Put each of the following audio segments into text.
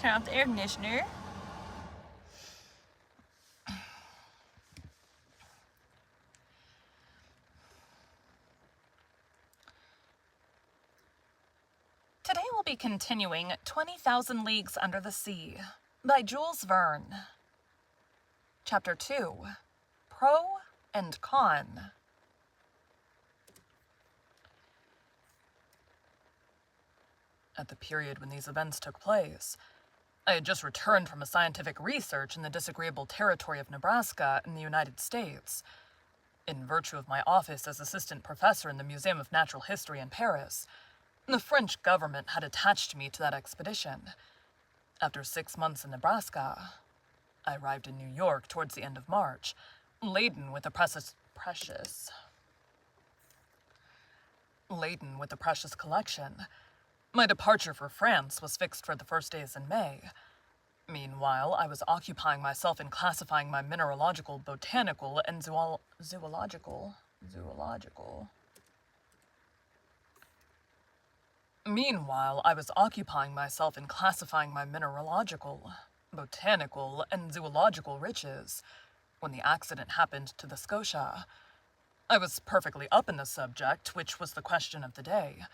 turn off the air conditioner. Today we'll be continuing 20,000 Leagues Under the Sea by Jules Verne. Chapter 2, Pro and Con. At the period when these events took place, I had just returned from a scientific research in the disagreeable territory of Nebraska in the United States. In virtue of my office as assistant professor in the Museum of Natural History in Paris, the French government had attached me to that expedition. After 6 months in Nebraska, I arrived in New York towards the end of March, laden with the precious collection. My departure for France was fixed for the first days in May. Meanwhile, I was occupying myself in classifying my mineralogical, botanical, and zoological. Meanwhile, I was occupying myself in classifying my mineralogical, botanical, and zoological riches when the accident happened to the Scotia. I was perfectly up in the subject, which was the question of the day.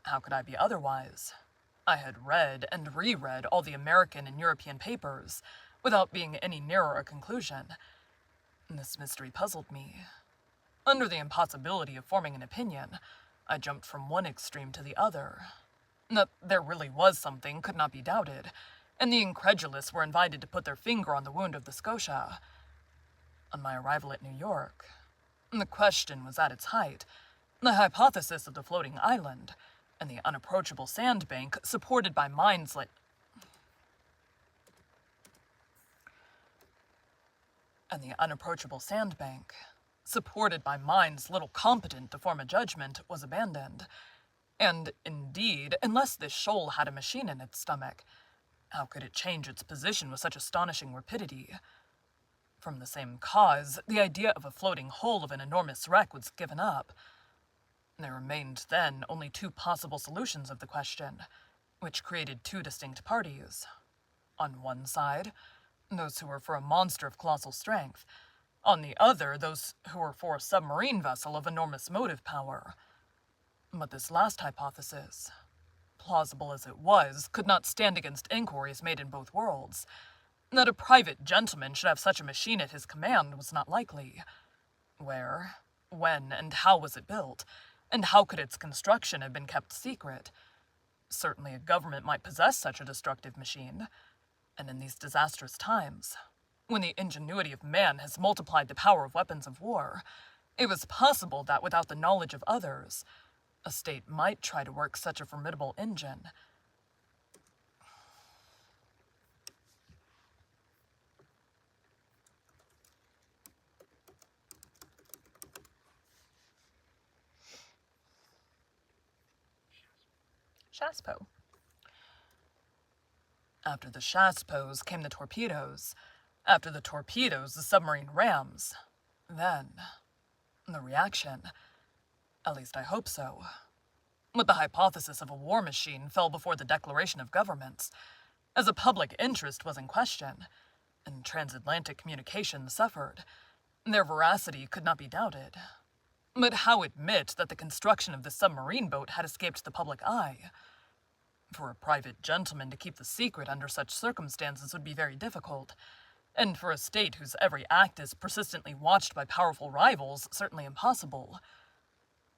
How could I be otherwise? I had read and reread all the American and European papers without being any nearer a conclusion. This mystery puzzled me. Under the impossibility of forming an opinion, I jumped from one extreme to the other. That there really was something could not be doubted, and the incredulous were invited to put their finger on the wound of the Scotia. On my arrival at New York, the question was at its height. The hypothesis of the floating island and the unapproachable sandbank supported by minds little competent to form a judgment, was abandoned. And, indeed, unless this shoal had a machine in its stomach, how could it change its position with such astonishing rapidity? From the same cause, the idea of a floating hull of an enormous wreck was given up. There remained then only 2 possible solutions of the question, which created 2 distinct parties. On one side, those who were for a monster of colossal strength. On the other, those who were for a submarine vessel of enormous motive power. But this last hypothesis, plausible as it was, could not stand against inquiries made in both worlds. That a private gentleman should have such a machine at his command was not likely. Where, when, and how was it built? And how could its construction have been kept secret? Certainly a government might possess such a destructive machine. And in these disastrous times, when the ingenuity of man has multiplied the power of weapons of war, it was possible that without the knowledge of others, a state might try to work such a formidable engine. Chassepot. After the chassepôts came the torpedoes. After the torpedoes, the submarine rams. Then, the reaction. At least I hope so. But the hypothesis of a war machine fell before the declaration of governments, as a public interest was in question, and transatlantic communication suffered. Their veracity could not be doubted. But how admit that the construction of the submarine boat had escaped the public eye? For a private gentleman to keep the secret under such circumstances would be very difficult, and for a state whose every act is persistently watched by powerful rivals, certainly impossible.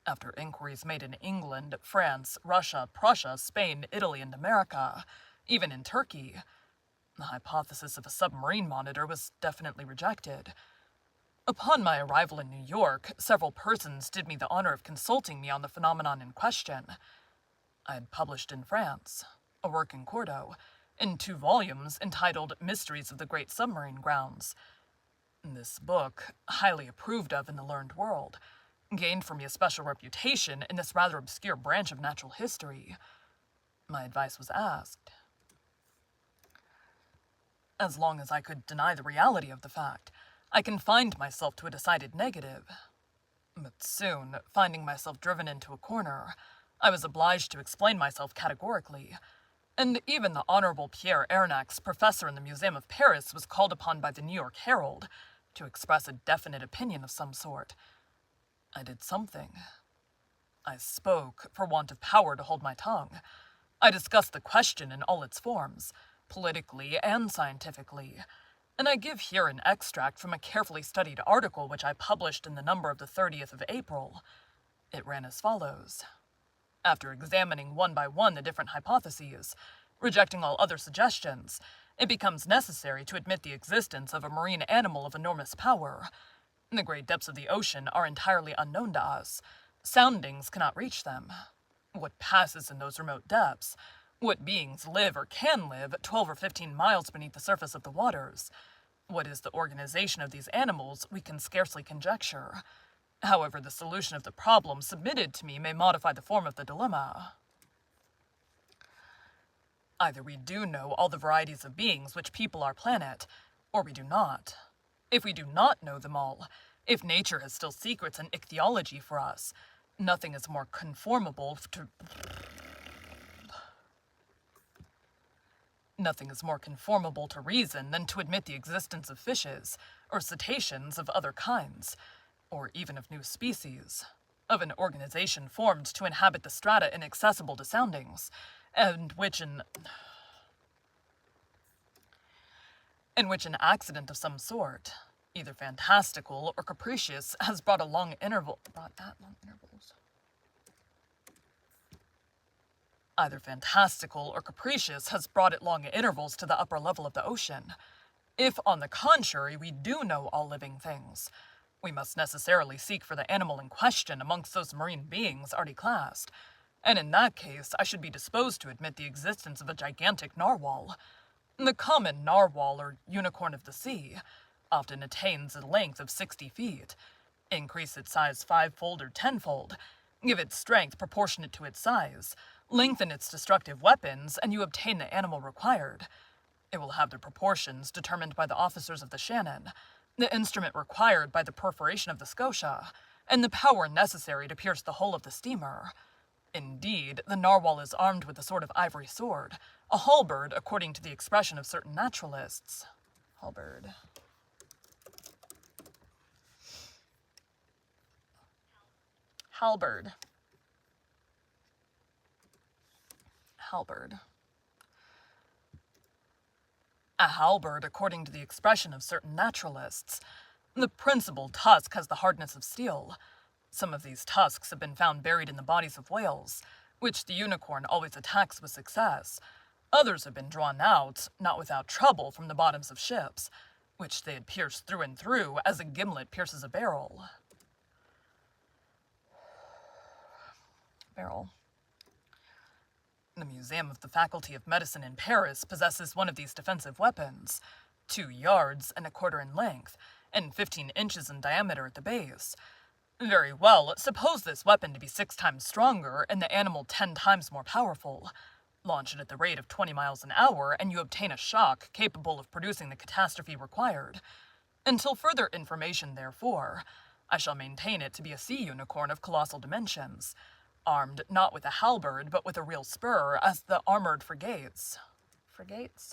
After inquiries made in England, France, Russia, Prussia, Spain, Italy, and America, even in Turkey, the hypothesis of a submarine monitor was definitely rejected. Upon my arrival in New York, several persons did me the honor of consulting me on the phenomenon in question. I had published in France a work in quarto, in 2 volumes entitled Mysteries of the Great Submarine Grounds. This book, highly approved of in the learned world, gained for me a special reputation in this rather obscure branch of natural history. My advice was asked. As long as I could deny the reality of the fact, I confined myself to a decided negative. But soon, finding myself driven into a corner, I was obliged to explain myself categorically. And even the Honorable Pierre Ernax, professor in the Museum of Paris, was called upon by the New York Herald to express a definite opinion of some sort. I did something. I spoke for want of power to hold my tongue. I discussed the question in all its forms, politically and scientifically, and I give here an extract from a carefully studied article which I published in the number of the 30th of April. It ran as follows. After examining one by one the different hypotheses, rejecting all other suggestions, it becomes necessary to admit the existence of a marine animal of enormous power. The great depths of the ocean are entirely unknown to us. Soundings cannot reach them. What passes in those remote depths? What beings live or can live 12 or 15 miles beneath the surface of the waters? What is the organization of these animals, we can scarcely conjecture. However, the solution of the problem submitted to me may modify the form of the dilemma. Either we do know all the varieties of beings which people our planet, or we do not. If we do not know them all, if nature has still secrets and ichthyology for us, nothing is more conformable to reason than to admit the existence of fishes, or cetaceans of other kinds, or even of new species, of an organization formed to inhabit the strata inaccessible to soundings, and in which an accident of some sort, either fantastical or capricious, has brought at long intervals to the upper level of the ocean. If, on the contrary, we do know all living things, we must necessarily seek for the animal in question amongst those marine beings already classed, and in that case I should be disposed to admit the existence of a gigantic narwhal. The common narwhal, or unicorn of the sea, often attains a length of 60 feet. Increase its size 5-fold or 10-fold, give it strength proportionate to its size, lengthen its destructive weapons, and you obtain the animal required. It will have the proportions determined by the officers of the Shannon, the instrument required by the perforation of the Scotia, and the power necessary to pierce the hull of the steamer. Indeed, the narwhal is armed with a sort of ivory sword, a halberd according to the expression of certain naturalists. Halberd. Halberd. Halberd. A halberd according to the expression of certain naturalists. The principal tusk has the hardness of steel. Some of these tusks have been found buried in the bodies of whales, which the unicorn always attacks with success. Others have been drawn out, not without trouble, from the bottoms of ships, which they had pierced through and through as a gimlet pierces a barrel. The Museum of the Faculty of Medicine in Paris possesses one of these defensive weapons, 2 yards and a quarter in length, and 15 inches in diameter at the base. Very well, suppose this weapon to be 6 times stronger and the animal 10 times more powerful. Launch it at the rate of 20 miles an hour and you obtain a shock capable of producing the catastrophe required. Until further information, therefore, I shall maintain it to be a sea unicorn of colossal dimensions, armed not with a halberd but with a real spur, as the armored frigates. Frigates?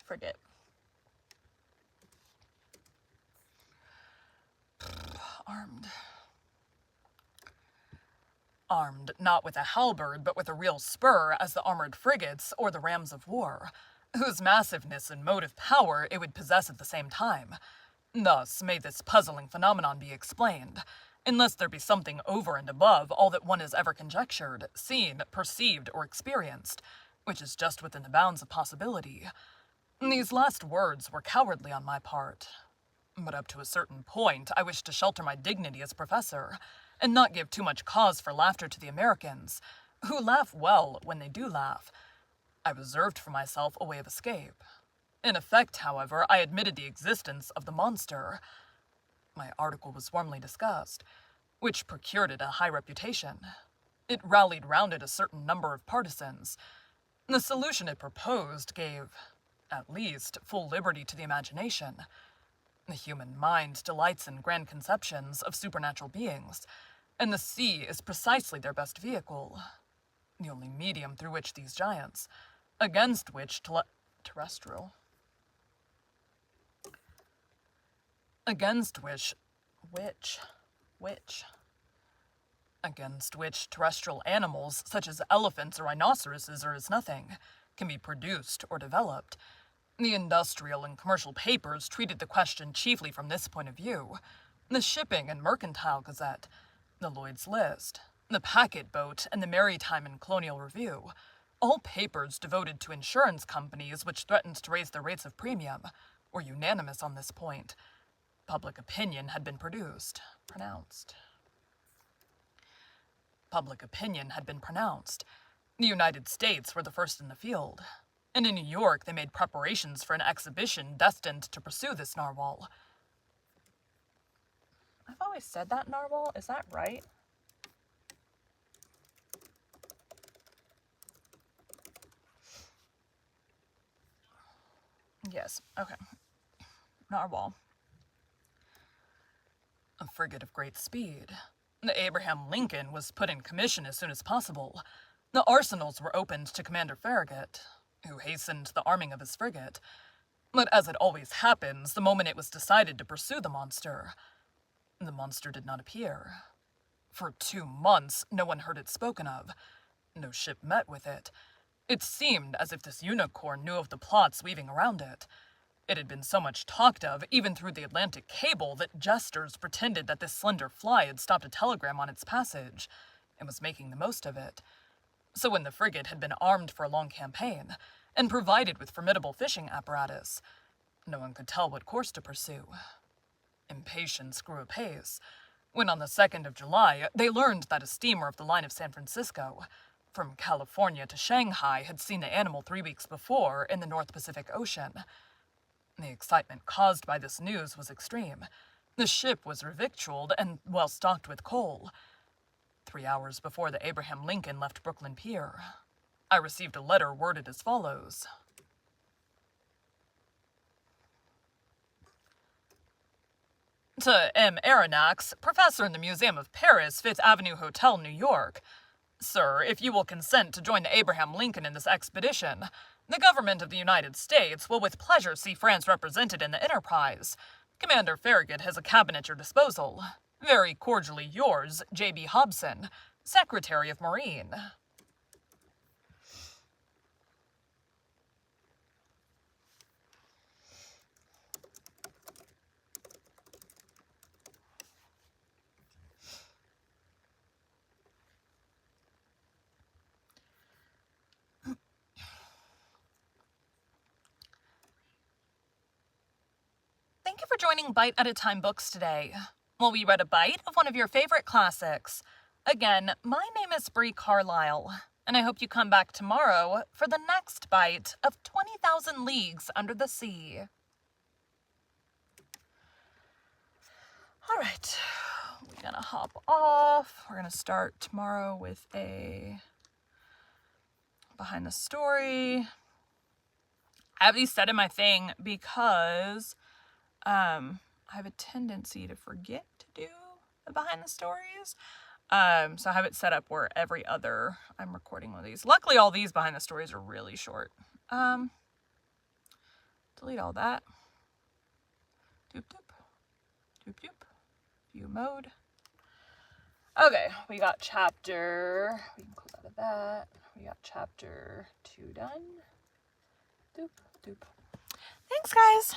Frigate. Armed not with a halberd but with a real spur, as the armored frigates or the rams of war, whose massiveness and motive power it would possess at the same time. Thus may this puzzling phenomenon be explained, unless there be something over and above all that one has ever conjectured, seen, perceived, or experienced, which is just within the bounds of possibility. These last words were cowardly on my part, but up to a certain point I wished to shelter my dignity as professor, and not give too much cause for laughter to the Americans, who laugh well when they do laugh. I reserved for myself a way of escape. In effect, however, I admitted the existence of the monster. My article was warmly discussed, which procured it a high reputation. It rallied round it a certain number of partisans. The solution it proposed gave, at least, full liberty to the imagination. The human mind delights in grand conceptions of supernatural beings, and the sea is precisely their best vehicle, the only medium through which these giants, against which terrestrial animals such as elephants or rhinoceroses are as nothing, can be produced or developed. The industrial and commercial papers treated the question chiefly from this point of view. The Shipping and Mercantile Gazette, the Lloyd's List, the Packet Boat, and the Maritime and Colonial Review, all papers devoted to insurance companies which threatened to raise their rates of premium, were unanimous on this point. Public opinion had been pronounced. Public opinion had been pronounced. The United States were the first in the field, and in New York they made preparations for an exhibition destined to pursue this narwhal. I've always said that narwhal, is that right? Yes, okay. Narwhal. A frigate of great speed. The Abraham Lincoln was put in commission as soon as possible. The arsenals were opened to Commander Farragut, who hastened the arming of his frigate. But as it always happens, the moment it was decided to pursue the monster did not appear. For 2 months, no one heard it spoken of. No ship met with it. It seemed as if this unicorn knew of the plots weaving around it. It had been so much talked of, even through the Atlantic cable, that jesters pretended that this slender fly had stopped a telegram on its passage, and was making the most of it. So when the frigate had been armed for a long campaign, and provided with formidable fishing apparatus, no one could tell what course to pursue. Impatience grew apace, when on the 2nd of July, they learned that a steamer of the line of San Francisco, from California to Shanghai, had seen the animal 3 weeks before in the North Pacific Ocean. The excitement caused by this news was extreme. The ship was revictualled and well stocked with coal. 3 hours before the Abraham Lincoln left Brooklyn Pier, I received a letter worded as follows. To M. Aronnax, professor in the Museum of Paris, Fifth Avenue Hotel, New York. Sir, if you will consent to join the Abraham Lincoln in this expedition, the government of the United States will with pleasure see France represented in the enterprise. Commander Farragut has a cabin at your disposal. Very cordially yours, J.B. Hobson, Secretary of Marine. Thank you for joining Bite at a Time Books today. Well, we read a bite of one of your favorite classics. Again, my name is Bree Carlile, and I hope you come back tomorrow for the next bite of 20,000 Leagues Under the Sea. All right, we're gonna hop off. We're gonna start tomorrow with a behind the story. I have these set in my thing because I have a tendency to forget to do the behind the stories. So I have it set up where every other I'm recording one of these. Luckily, all these behind the stories are really short. Delete all that. Doop doop. Doop doop. View mode. Okay, we got chapter. We can close out of that. We got chapter 2 done. Doop doop. Thanks, guys.